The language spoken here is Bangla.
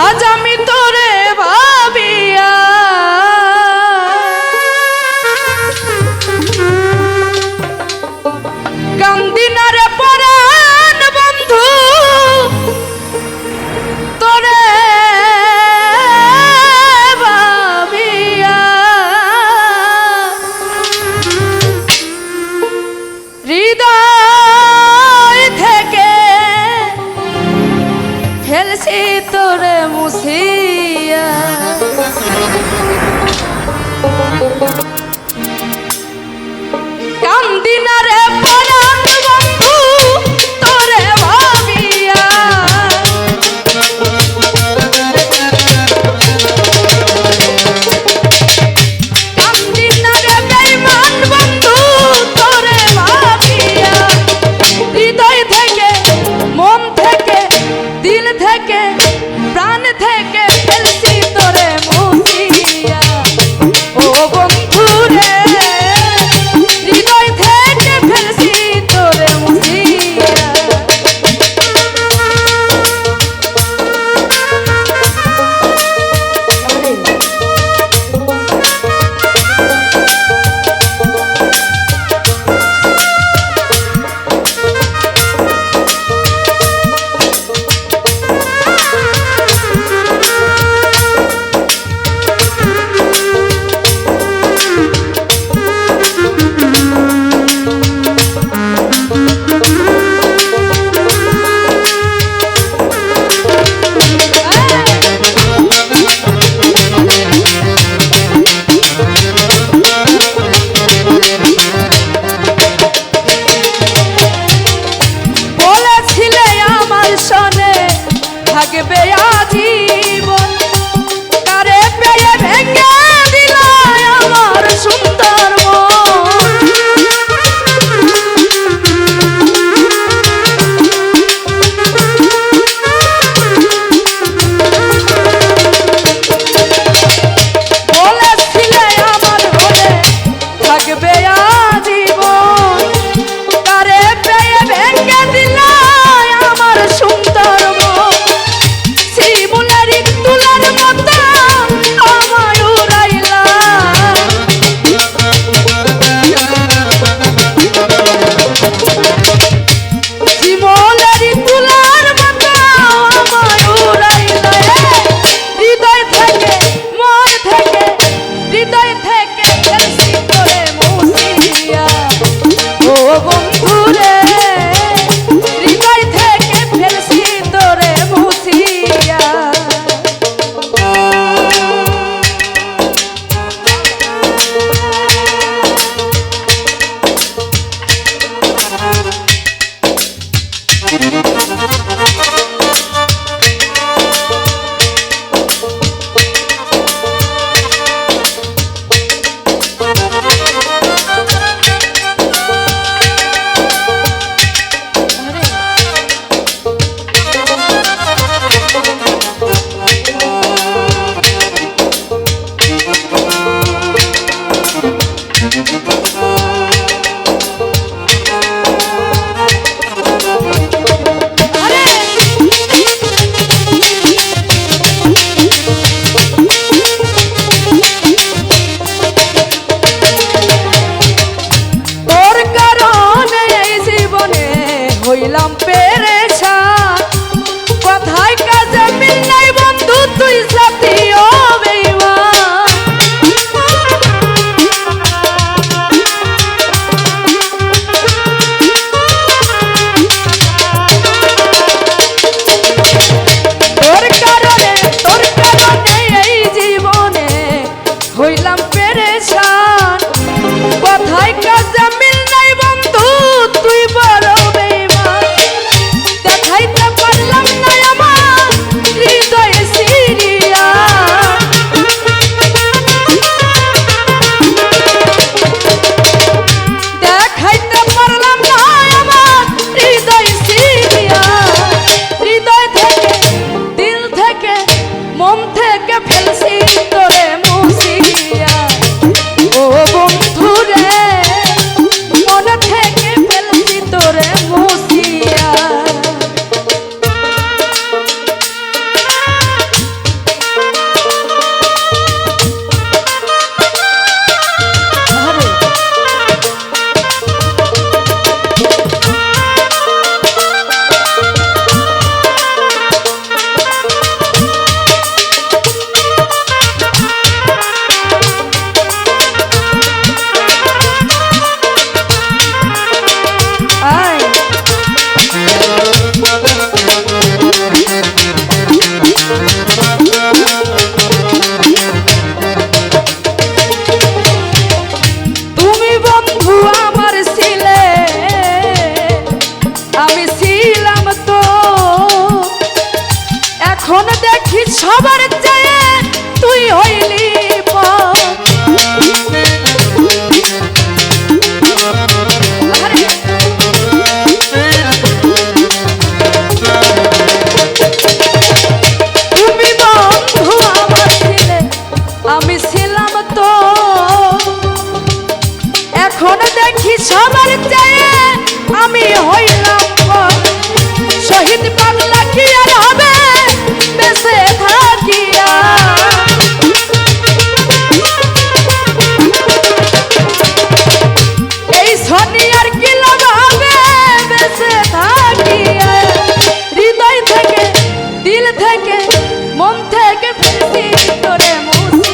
আজ আমি তোরে ভাবিয়া কান্দি না রে পরাণ বন্ধু তোরে ভাবিয়া হৃদয় থেকে ফেলছি তোরে মুছিয়া কান্দি না রে পরাণ বন্ধু তোরে ভাবিয়া কান্দি না রে বেঈমান বন্ধু তোরে ভাবিয়া হৃদয় থেকে মন থেকে দিল থেকে প্রাণ থেকে ফেলছি তোরে মুছিয়া ও বন্ধু রে হৃদয় থেকে ফেলছি তোরে মুছিয়া এখন দেখি সবার চেয়ে তুই হইলি পর। আরে তুমি বন্ধু আমার ছিলে, আমি ছিলাম তো। এখন দেখি সবার চেয়ে আমি হইলাম পর। শহীদ পাগলা কি আর হবে বেঁচে থাকিয়া। এই সোনিয়ার কি লাভ হবে বেঁচে থাকিয়া। হৃদয় থেকে, দিল থেকে, মন থেকে ফিরছি তোরে মুছে।